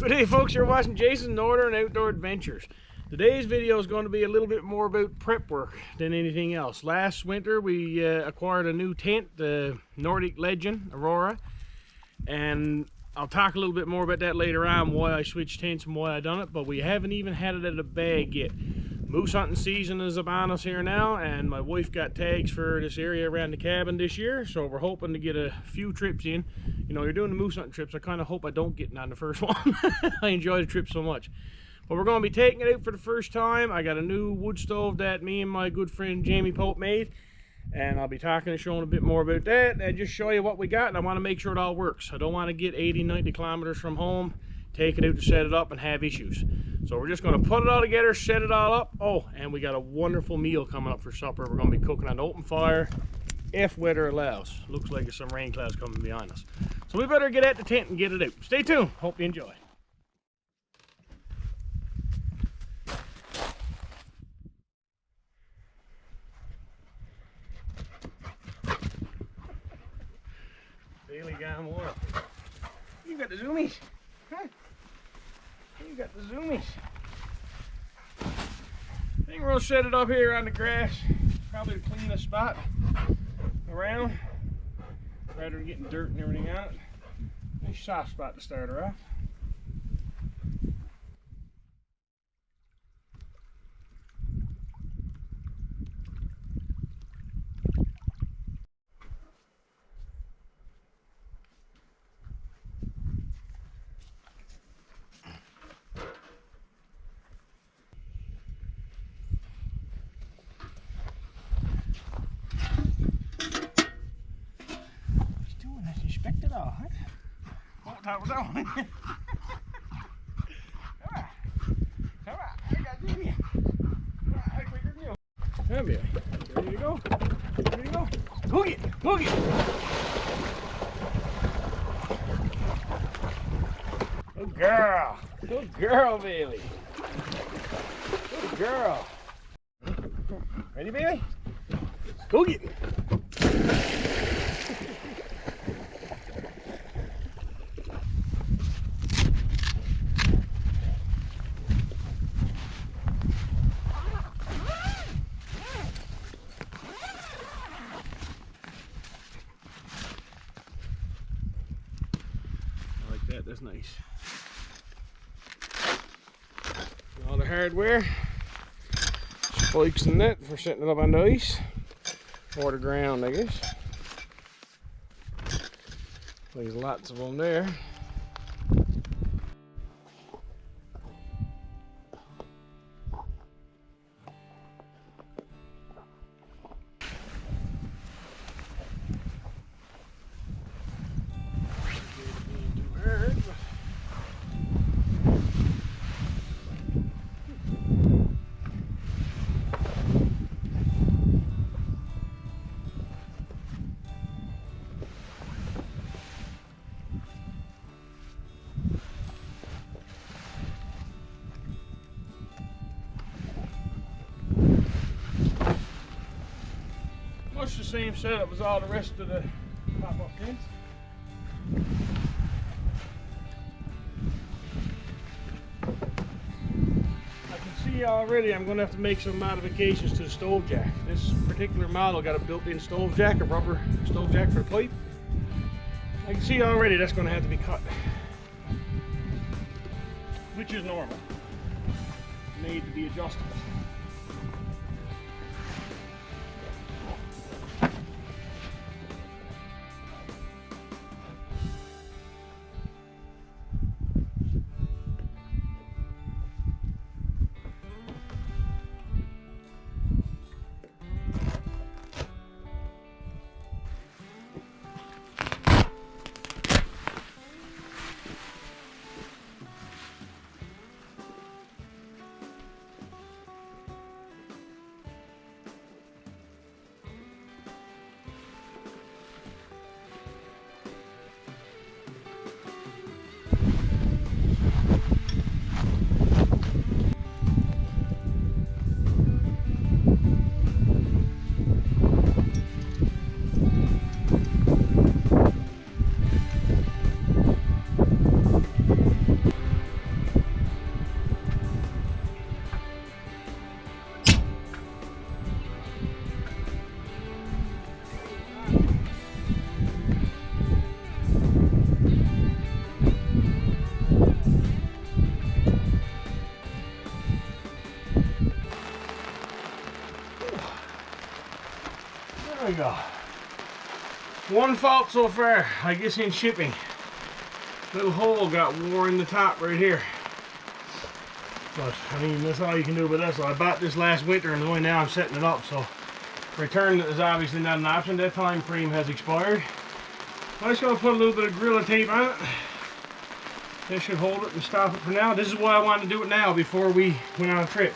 Good day, folks. You're watching Jason's Northern Outdoor Adventures. Today's video is going to be a little bit more about prep work than anything else. Last winter we acquired a new tent, the Nordic Legend AUROA, and I'll talk a little bit more about that later on, why I switched tents and why I done it, but we haven't even had it at a bag yet. Moose hunting season is upon us here now, and my wife got tags for this area around the cabin this year, so we're hoping to get a few trips in. You know, you're doing the moose hunting trips, I kind of hope I don't get on the first one. I enjoy the trip so much. But we're going to be taking it out for the first time. I got a new wood stove that me and my good friend Jamie Pope made, and I'll be talking and showing a bit more about that and just show you what we got. And I want to make sure it all works. I don't want to get 80-90 kilometers from home, take it out to set it up and have issues. So we're just going to put it all together, set it all up. Oh, and we got a wonderful meal coming up for supper. We're going to be cooking on open fire if weather allows. Looks like there's some rain clouds coming behind us, so we better get at the tent and get it out. Stay tuned. Hope you enjoy. Daily gone wild. You got the zoomies, huh? You got the zoomies. I think we're gonna set it up here on the grass. Probably the cleanest spot around, rather than getting dirt and everything on it. Nice soft spot to start her off. Respect it all, huh? What that was on? Come on. Come on. I got you. Come on, I quicker than you. Come here. Ready to go? Ready to go? Hook it! Hook it! Good girl. Good girl, Bailey. Good girl. Ready, Bailey? Hook it! That's nice. All the hardware, spikes and net for setting it up on the ice or the ground, I guess. There's lots of them there. Much the same setup as all the rest of the pop-up tents. I can see already I'm going to have to make some modifications to the stove jack. This particular model got a built-in stove jack, a rubber stove jack for the pipe. I can see already that's going to have to be cut, which is normal. Made to be adjustable. One fault so far, I guess in shipping. Little hole got wore in the top right here. But I mean, that's all you can do with this. So I bought this last winter and only now I'm setting it up. So return is obviously not an option. That time frame has expired. I'm just going to put a little bit of Gorilla Tape on it. This should hold it and stop it for now. This is why I wanted to do it now before we went on a trip.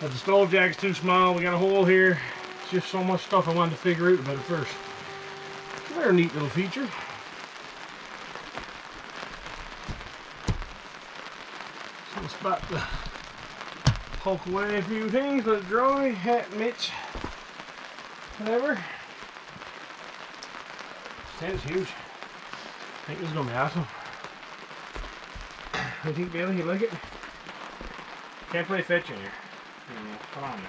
But the stove jack's too small. We got a hole here. It's just so much stuff I wanted to figure out about it first. They're a neat little feature. So we'll spot the poke away a few things, let it dry, hat, mitts, whatever. This tent's huge. I think this is going to be awesome. What do you think, Bailey? You like it? Can't play fetch in here. Come on now.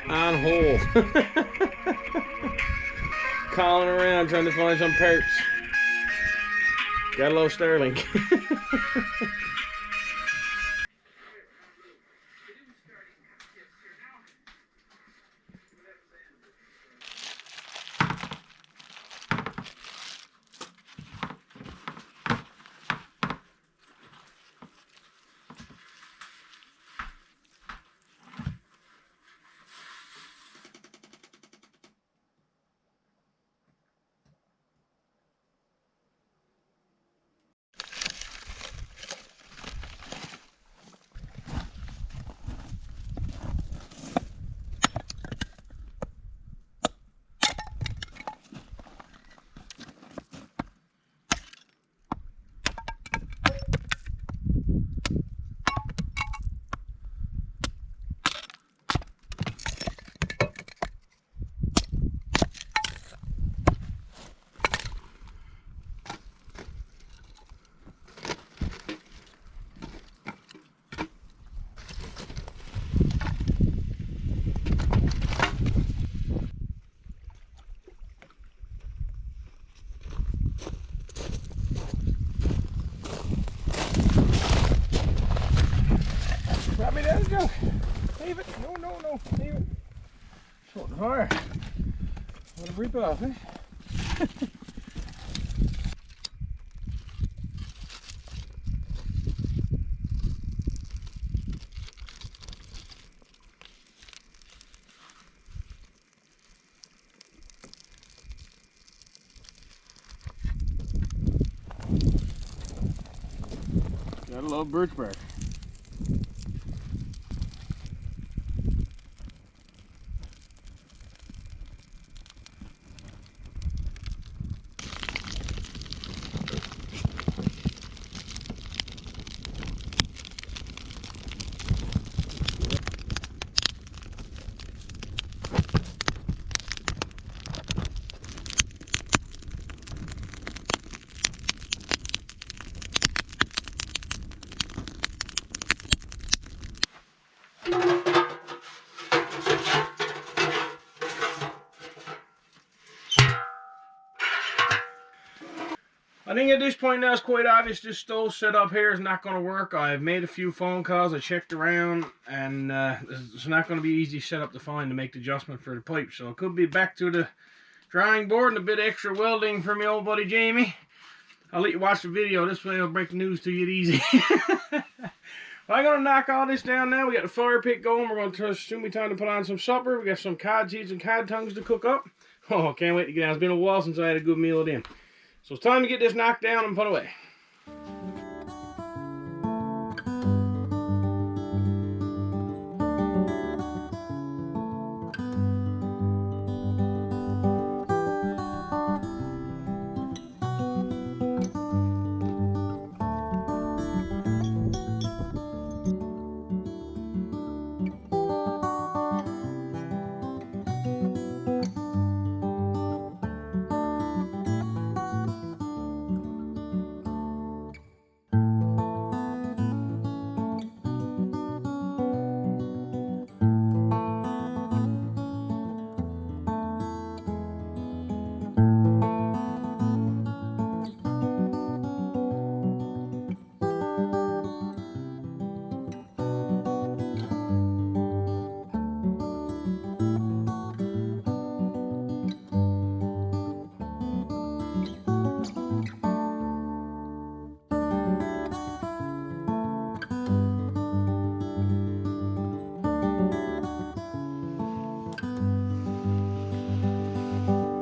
On hole. Calling around trying to find some parts. Got a little Sterling. Go. Leave it. No, no, no. Leave it. Short the fire. Let it rip off, eh? Gotta love birch bark. I think at this point now it's quite obvious this stove setup here is not going to work. I've made a few phone calls, I checked around, and it's not going to be easy setup to find to make the adjustment for the pipe. So it could be back to the drawing board and a bit of extra welding from my old buddy Jamie. I'll let you watch the video. This way I'll break the news to you easy. I'm going to knock all this down now. We got the fire pit going. We're going to soon be time to put on some supper. We got some cod seeds and cod tongues to cook up. Oh, I can't wait to get out. It's been a while since I had a good meal at them. So it's time to get this knocked down and put away.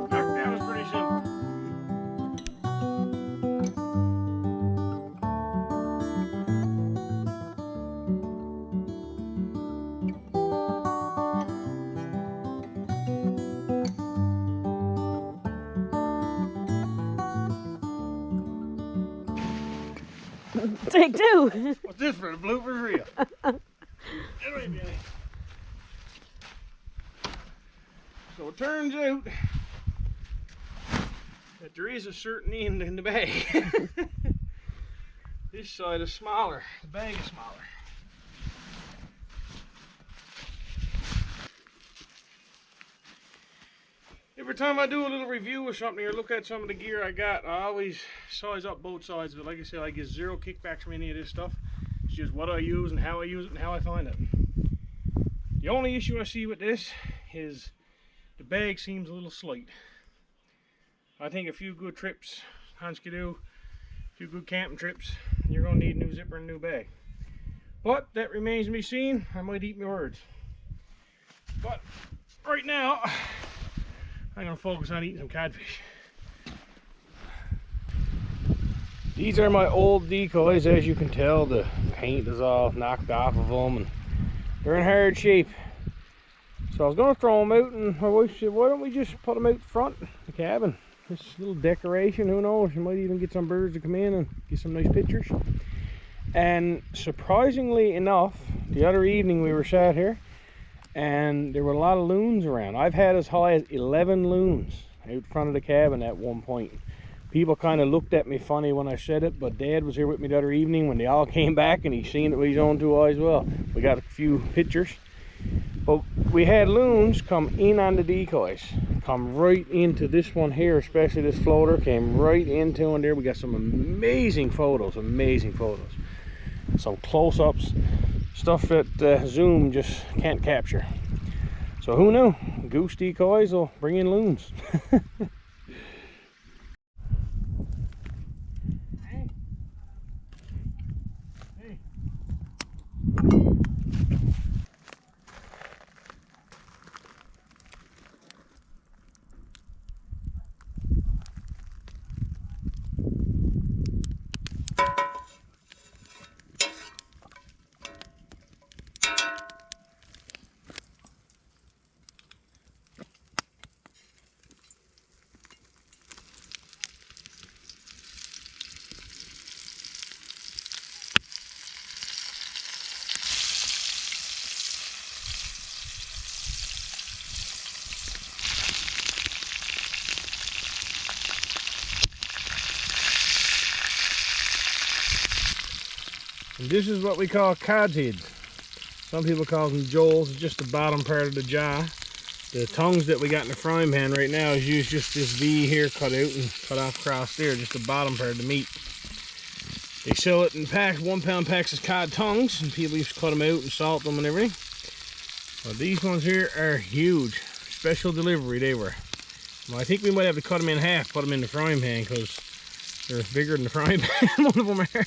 Knockdown is pretty simple. Take two. What's this for? The bloopers reel. So it turns out that there is a certain end in the bag. This side is smaller. The bag is smaller. Every time I do a little review of something or look at some of the gear I got, I always size up both sides. But like I said, I get zero kickbacks from any of this stuff. It's just what I use and how I use it and how I find it. The only issue I see with this is the bag seems a little slight. I think a few good trips, Hanskidoo, a few good camping trips, and you're going to need a new zipper and a new bag. But that remains to be seen. I might eat my words. But right now, I'm going to focus on eating some codfish. These are my old decoys. As you can tell, the paint is all knocked off of them and they're in hard shape. So I was going to throw them out, and my wife said, why don't we just put them out front the cabin? This little decoration, who knows, you might even get some birds to come in and get some nice pictures. And surprisingly enough, the other evening we were sat here and there were a lot of loons around. I've had as high as 11 loons out front of the cabin at one point. People kind of looked at me funny when I said it, but Dad was here with me the other evening when they all came back and he's seen it with his own two eyes. Well, we got a few pictures. But we had loons come in on the decoys, come right into this one here, especially this floater, came right into in there. We got some amazing photos, some close-ups, stuff that zoom just can't capture. So who knew? Goose decoys will bring in loons. And this is what we call cod's heads. Some people call them joels. It's just the bottom part of the jaw. The tongues that we got in the frying pan right now is used just this V here cut out and cut off across there, just the bottom part of the meat. They sell it in packs, 1 pound packs of cod tongues, and people used to cut them out and salt them and everything. Well, these ones here are huge. Special delivery they were. Well, I think we might have to cut them in half, put them in the frying pan, because they're bigger than the frying pan. One of them are.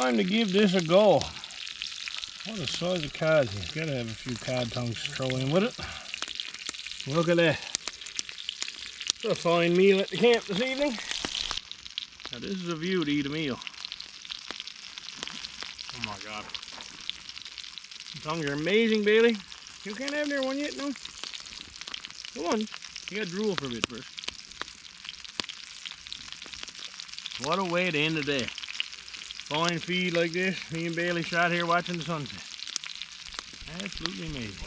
Time to give this a go. What a size of cod. You've got to have a few cod tongues to throw in with it. Look at that. What a fine meal at the camp this evening. Now this is a view to eat a meal. Oh my God. The tongues are amazing, Bailey. You can't have near one yet, no? Come on. You gotta drool for a bit first. What a way to end the day. Fine feed like this. Me and Bailey sat here watching the sunset. Absolutely amazing.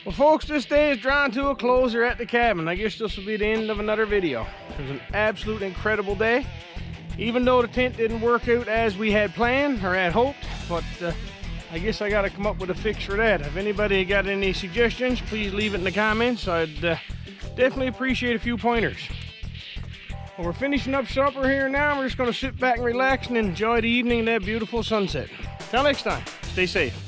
Well folks, this day is drawing to a close here at the cabin. I guess this will be the end of another video. It was an absolute incredible day. Even though the tent didn't work out as we had planned or had hoped, but I guess I got to come up with a fix for that. If anybody got any suggestions, please leave it in the comments. I'd definitely appreciate a few pointers. Well, we're finishing up supper here now. We're just going to sit back and relax and enjoy the evening and that beautiful sunset. Till next time, stay safe.